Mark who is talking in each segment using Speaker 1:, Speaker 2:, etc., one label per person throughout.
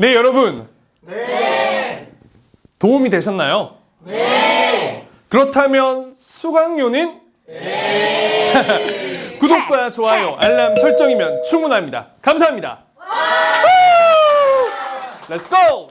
Speaker 1: 네, 여러분.
Speaker 2: 네.
Speaker 1: 도움이 되셨나요?
Speaker 2: 네.
Speaker 1: 그렇다면 수강료는? 네. 구독과 좋아요, 알람 설정이면 충분합니다. 감사합니다. Let's go!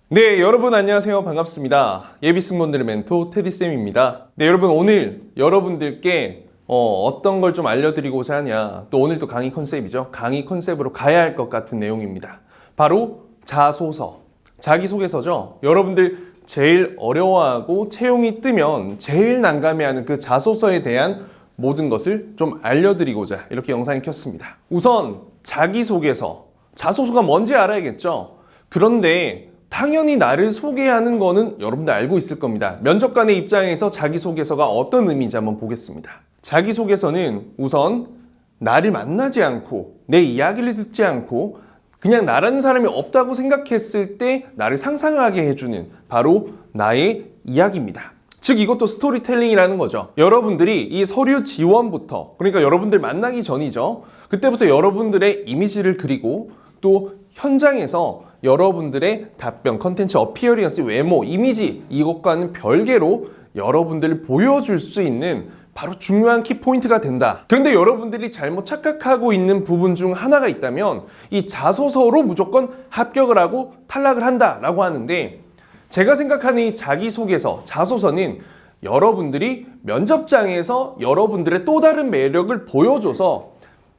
Speaker 1: 네, 여러분 안녕하세요. 반갑습니다. 예비승무원들의 멘토 테디쌤입니다. 네, 여러분 오늘 여러분들께 어떤 걸 좀 알려드리고자 하냐, 또 오늘 또 강의 컨셉이죠. 강의 컨셉으로 가야 할 것 같은 내용입니다. 바로 자소서, 자기소개서죠. 여러분들 제일 어려워하고 채용이 뜨면 제일 난감해하는 그 자소서에 대한 모든 것을 좀 알려드리고자 이렇게 영상을 켰습니다. 우선 자기소개서, 자소서가 뭔지 알아야겠죠. 그런데 당연히 나를 소개하는 거는 여러분들 알고 있을 겁니다. 면접관의 입장에서 자기소개서가 어떤 의미인지 한번 보겠습니다. 자기소개서는 우선 나를 만나지 않고 내 이야기를 듣지 않고 그냥 나라는 사람이 없다고 생각했을 때 나를 상상하게 해주는 바로 나의 이야기입니다. 즉 이것도 스토리텔링이라는 거죠. 여러분들이 이 서류 지원부터, 그러니까 여러분들 만나기 전이죠. 그때부터 여러분들의 이미지를 그리고 또 현장에서 여러분들의 답변, 컨텐츠, 어피어리언스, 외모, 이미지 이것과는 별개로 여러분들을 보여줄 수 있는 바로 중요한 키포인트가 된다. 그런데 여러분들이 잘못 착각하고 있는 부분 중 하나가 있다면 이 자소서로 무조건 합격을 하고 탈락을 한다라고 하는데, 제가 생각하는 이 자기소개서, 자소서는 여러분들이 면접장에서 여러분들의 또 다른 매력을 보여줘서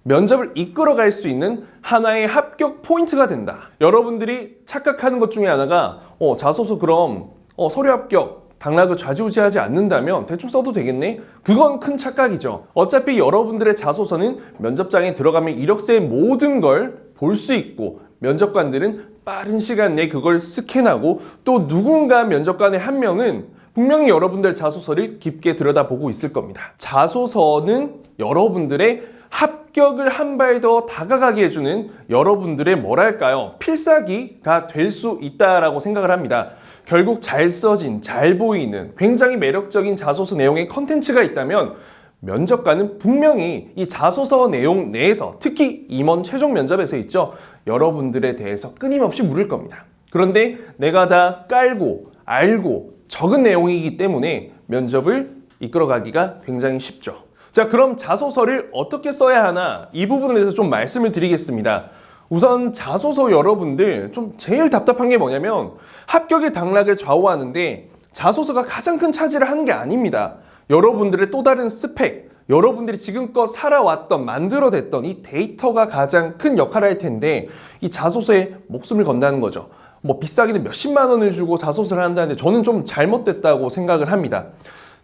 Speaker 1: 면접을 이끌어갈 수 있는 하나의 합격 포인트가 된다. 여러분들이 착각하는 것 중에 하나가 자소서 그럼 서류 합격 당락을 좌지우지하지 않는다면 대충 써도 되겠네? 그건 큰 착각이죠. 어차피 여러분들의 자소서는 면접장에 들어가면 이력서의 모든 걸 볼 수 있고 면접관들은 빠른 시간 내에 그걸 스캔하고 또 누군가 면접관의 한 명은 분명히 여러분들 자소서를 깊게 들여다보고 있을 겁니다. 자소서는 여러분들의 합격을 한 발 더 다가가게 해주는 여러분들의 뭐랄까요? 필살기가 될 수 있다라고 생각을 합니다. 결국 잘 써진, 잘 보이는 굉장히 매력적인 자소서 내용의 컨텐츠가 있다면 면접관은 분명히 이 자소서 내용 내에서 특히 임원 최종 면접에서 있죠. 여러분들에 대해서 끊임없이 물을 겁니다. 그런데 내가 다 깔고 알고 적은 내용이기 때문에 면접을 이끌어가기가 굉장히 쉽죠. 자, 그럼 자소서를 어떻게 써야 하나 이 부분에 대해서 좀 말씀을 드리겠습니다. 우선 자소서 여러분들 좀 제일 답답한 게 뭐냐면 합격의 당락을 좌우하는데 자소서가 가장 큰 차지를 하는 게 아닙니다. 여러분들의 또 다른 스펙, 여러분들이 지금껏 살아왔던, 만들어냈던 이 데이터가 가장 큰 역할을 할 텐데 이 자소서에 목숨을 건다는 거죠. 뭐 비싸게는 몇십만 원을 주고 자소서를 한다는데 저는 좀 잘못됐다고 생각을 합니다.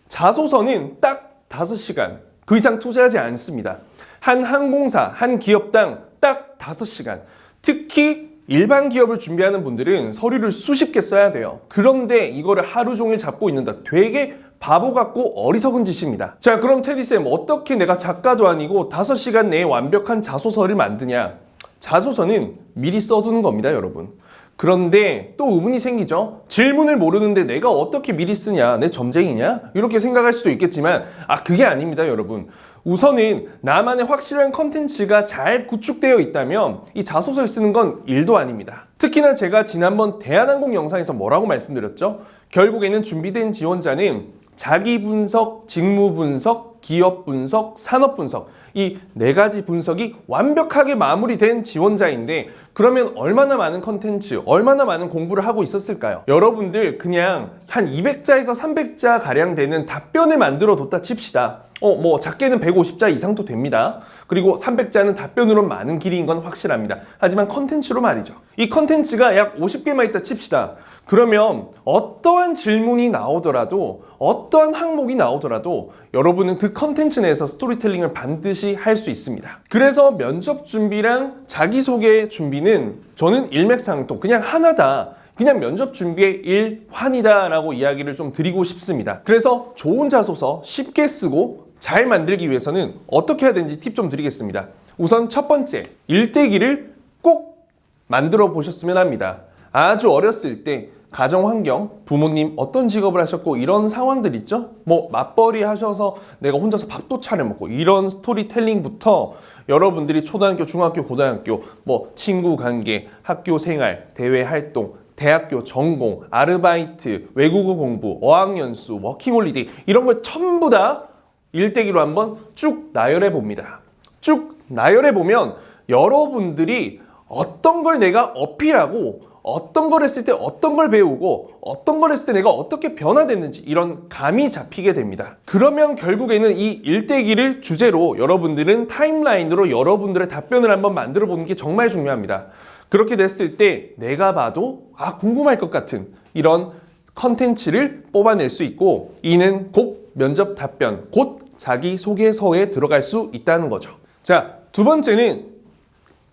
Speaker 1: 자소서는 딱 5시간, 그 이상 투자하지 않습니다. 한 항공사, 한 기업당 딱 5시간. 특히 일반 기업을 준비하는 분들은 서류를 수십 개 써야 돼요. 그런데 이거를 하루 종일 잡고 있는다. 되게 바보 같고 어리석은 짓입니다. 자, 그럼 테디쌤 어떻게 내가 작가도 아니고 5시간 내에 완벽한 자소서를 만드냐? 자소서는 미리 써두는 겁니다, 여러분. 그런데 또 의문이 생기죠. 질문을 모르는데 내가 어떻게 미리 쓰냐? 내 점쟁이냐? 이렇게 생각할 수도 있겠지만 그게 아닙니다, 여러분. 우선은 나만의 확실한 컨텐츠가 잘 구축되어 있다면 이 자소서를 쓰는 건 일도 아닙니다. 특히나 제가 지난번 대한항공 영상에서 뭐라고 말씀드렸죠? 결국에는 준비된 지원자는 자기 분석, 직무 분석, 기업 분석, 산업 분석, 이 4가지 분석이 완벽하게 마무리된 지원자인데 그러면 얼마나 많은 컨텐츠, 얼마나 많은 공부를 하고 있었을까요? 여러분들 그냥 한 200자에서 300자 가량 되는 답변을 만들어 뒀다 칩시다. 뭐 작게는 150자 이상도 됩니다. 그리고 300자는 답변으로 많은 길이인 건 확실합니다. 하지만 컨텐츠로 말이죠. 이 컨텐츠가 약 50개만 있다 칩시다. 그러면 어떠한 질문이 나오더라도 어떠한 항목이 나오더라도 여러분은 그 컨텐츠 내에서 스토리텔링을 반드시 할 수 있습니다. 그래서 면접 준비랑 자기소개 준비는 저는 일맥상통 그냥 하나다. 그냥 면접 준비의 일환이다 라고 이야기를 좀 드리고 싶습니다. 그래서 좋은 자소서 쉽게 쓰고 잘 만들기 위해서는 어떻게 해야 되는지 팁 좀 드리겠습니다. 우선 첫 번째, 일대기를 꼭 만들어 보셨으면 합니다. 아주 어렸을 때 가정 환경, 부모님 어떤 직업을 하셨고 이런 상황들 있죠? 뭐 맞벌이 하셔서 내가 혼자서 밥도 차려 먹고 이런 스토리텔링부터 여러분들이 초등학교, 중학교, 고등학교 뭐 친구 관계, 학교 생활, 대외 활동, 대학교 전공, 아르바이트, 외국어 공부, 어학연수, 워킹홀리데이 이런 걸 전부 다 일대기로 한번 쭉 나열해 봅니다. 쭉 나열해 보면 여러분들이 어떤 걸 내가 어필하고 어떤 걸 했을 때 어떤 걸 배우고 어떤 걸 했을 때 내가 어떻게 변화됐는지 이런 감이 잡히게 됩니다. 그러면 결국에는 이 일대기를 주제로 여러분들은 타임라인으로 여러분들의 답변을 한번 만들어 보는 게 정말 중요합니다. 그렇게 됐을 때 내가 봐도 궁금할 것 같은 이런 컨텐츠를 뽑아낼 수 있고 이는 곧 면접 답변, 곧 자기소개서에 들어갈 수 있다는 거죠. 자, 두 번째는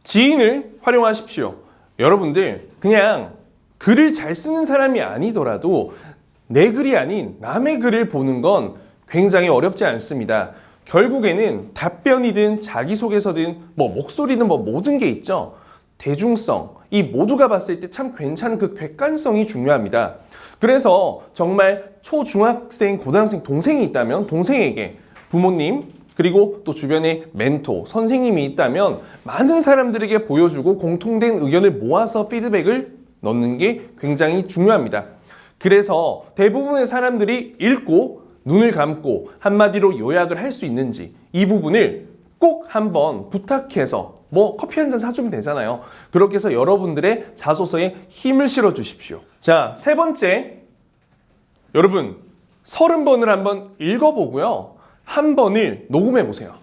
Speaker 1: 지인을 활용하십시오. 여러분들 그냥 글을 잘 쓰는 사람이 아니더라도 내 글이 아닌 남의 글을 보는 건 굉장히 어렵지 않습니다. 결국에는 답변이든 자기소개서든 뭐 목소리든 뭐 모든 게 있죠. 대중성, 이 모두가 봤을 때 참 괜찮은 그 객관성이 중요합니다. 그래서 정말 초중학생, 고등학생 동생이 있다면 동생에게 부모님 그리고 또 주변에 멘토, 선생님이 있다면 많은 사람들에게 보여주고 공통된 의견을 모아서 피드백을 넣는 게 굉장히 중요합니다. 그래서 대부분의 사람들이 읽고 눈을 감고 한마디로 요약을 할 수 있는지 이 부분을 꼭 한번 부탁해서 뭐 커피 한 잔 사주면 되잖아요. 그렇게 해서 여러분들의 자소서에 힘을 실어 주십시오. 자, 세 번째, 여러분 30번을 한번 읽어보고요. 한 번을 녹음해 보세요.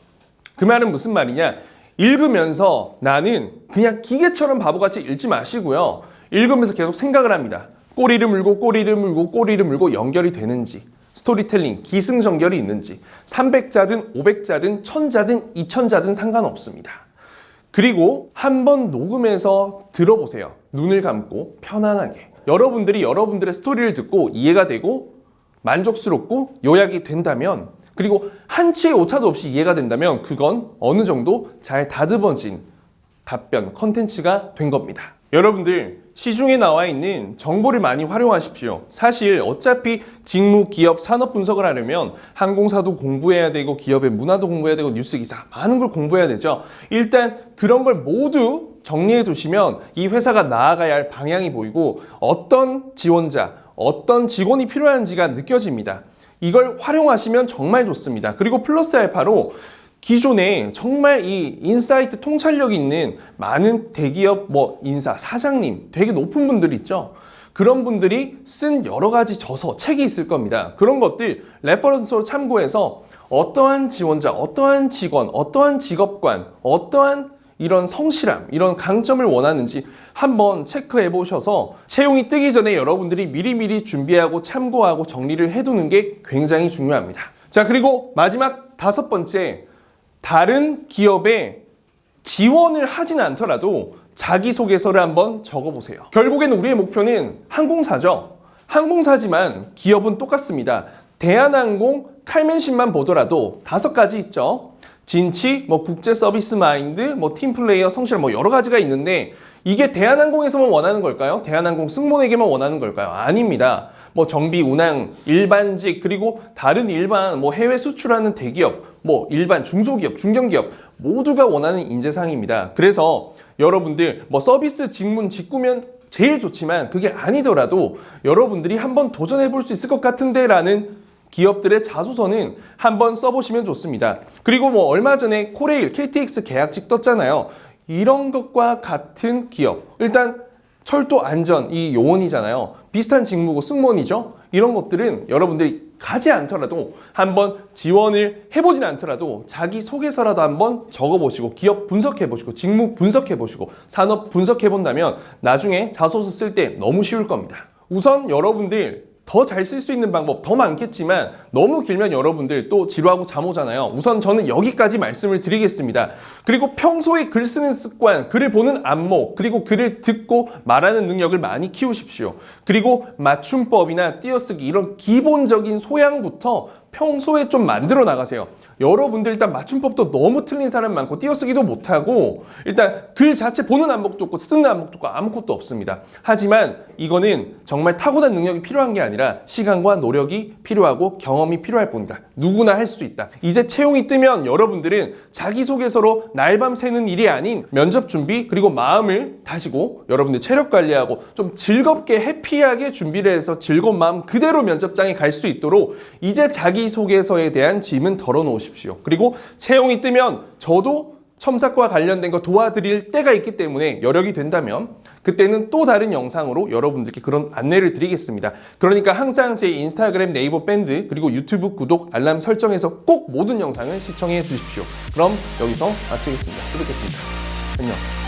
Speaker 1: 그 말은 무슨 말이냐? 읽으면서 나는 그냥 기계처럼 바보같이 읽지 마시고요. 읽으면서 계속 생각을 합니다. 꼬리를 물고 꼬리를 물고 꼬리를 물고 연결이 되는지, 스토리텔링, 기승전결이 있는지, 300자든 500자든 1000자든 2000자든 상관없습니다. 그리고 한번 녹음해서 들어보세요. 눈을 감고 편안하게. 여러분들이 여러분들의 스토리를 듣고 이해가 되고 만족스럽고 요약이 된다면 그리고 한치의 오차도 없이 이해가 된다면 그건 어느 정도 잘 다듬어진 답변, 컨텐츠가 된 겁니다. 여러분들 시중에 나와 있는 정보를 많이 활용하십시오. 사실 어차피 직무, 기업, 산업 분석을 하려면 항공사도 공부해야 되고 기업의 문화도 공부해야 되고 뉴스 기사 많은 걸 공부해야 되죠. 일단 그런 걸 모두 정리해 두시면 이 회사가 나아가야 할 방향이 보이고 어떤 지원자, 어떤 직원이 필요한지가 느껴집니다. 이걸 활용하시면 정말 좋습니다. 그리고 플러스 알파로 기존에 정말 이 인사이트 통찰력 있는 많은 대기업 인사, 사장님 되게 높은 분들 있죠. 그런 분들이 쓴 여러 가지 저서, 책이 있을 겁니다. 그런 것들 레퍼런스로 참고해서 어떠한 지원자, 어떠한 직원, 어떠한 직업관, 어떠한 이런 성실함, 이런 강점을 원하는지 한번 체크해 보셔서 채용이 뜨기 전에 여러분들이 미리미리 준비하고 참고하고 정리를 해두는 게 굉장히 중요합니다. 자, 그리고 마지막 5번째, 다른 기업에 지원을 하진 않더라도 자기소개서를 한번 적어보세요. 결국에는 우리의 목표는 항공사죠. 항공사지만 기업은 똑같습니다. 대한항공 칼맨십만 보더라도 5가지 있죠. 진치, 국제 서비스 마인드, 팀플레이어, 성실, 여러 가지가 있는데 이게 대한항공에서만 원하는 걸까요? 대한항공 승무원에게만 원하는 걸까요? 아닙니다. 정비, 운항, 일반직, 그리고 다른 일반 해외 수출하는 대기업, 일반 중소기업, 중견기업 모두가 원하는 인재상입니다. 그래서 여러분들 서비스, 직문, 직구면 제일 좋지만 그게 아니더라도 여러분들이 한번 도전해 볼 수 있을 것 같은데 라는 기업들의 자소서는 한번 써보시면 좋습니다. 그리고 얼마 전에 코레일, KTX 계약직 떴잖아요. 이런 것과 같은 기업. 일단 철도 안전 이 요원이잖아요. 비슷한 직무고 승무원이죠. 이런 것들은 여러분들이 가지 않더라도 한번 지원을 해보진 않더라도 자기소개서라도 한번 적어보시고 기업 분석해보시고 직무 분석해보시고 산업 분석해본다면 나중에 자소서 쓸 때 너무 쉬울 겁니다. 우선 여러분들 더 잘 쓸 수 있는 방법 더 많겠지만 너무 길면 여러분들 또 지루하고 잠 오잖아요. 우선 저는 여기까지 말씀을 드리겠습니다. 그리고 평소에 글 쓰는 습관, 글을 보는 안목, 그리고 글을 듣고 말하는 능력을 많이 키우십시오. 그리고 맞춤법이나 띄어쓰기 이런 기본적인 소양부터 평소에 좀 만들어 나가세요. 여러분들 일단 맞춤법도 너무 틀린 사람 많고 띄어쓰기도 못하고 일단 글 자체 보는 안목도 없고 쓰는 안목도 없고 아무것도 없습니다. 하지만 이거는 정말 타고난 능력이 필요한 게 아니라 시간과 노력이 필요하고 경험이 필요할 뿐이다. 누구나 할 수 있다. 이제 채용이 뜨면 여러분들은 자기소개서로 날밤 새는 일이 아닌 면접 준비 그리고 마음을 다지고 여러분들 체력 관리하고 좀 즐겁게 해피하게 준비를 해서 즐거운 마음 그대로 면접장에 갈 수 있도록 이제 자기소개서에 대한 짐은 덜어놓으십시오. 그리고 채용이 뜨면 저도 첨삭과 관련된 거 도와드릴 때가 있기 때문에 여력이 된다면 그때는 또 다른 영상으로 여러분들께 그런 안내를 드리겠습니다. 그러니까 항상 제 인스타그램, 네이버 밴드 그리고 유튜브 구독, 알람 설정해서 꼭 모든 영상을 시청해 주십시오. 그럼 여기서 마치겠습니다. 또 뵙겠습니다. 안녕.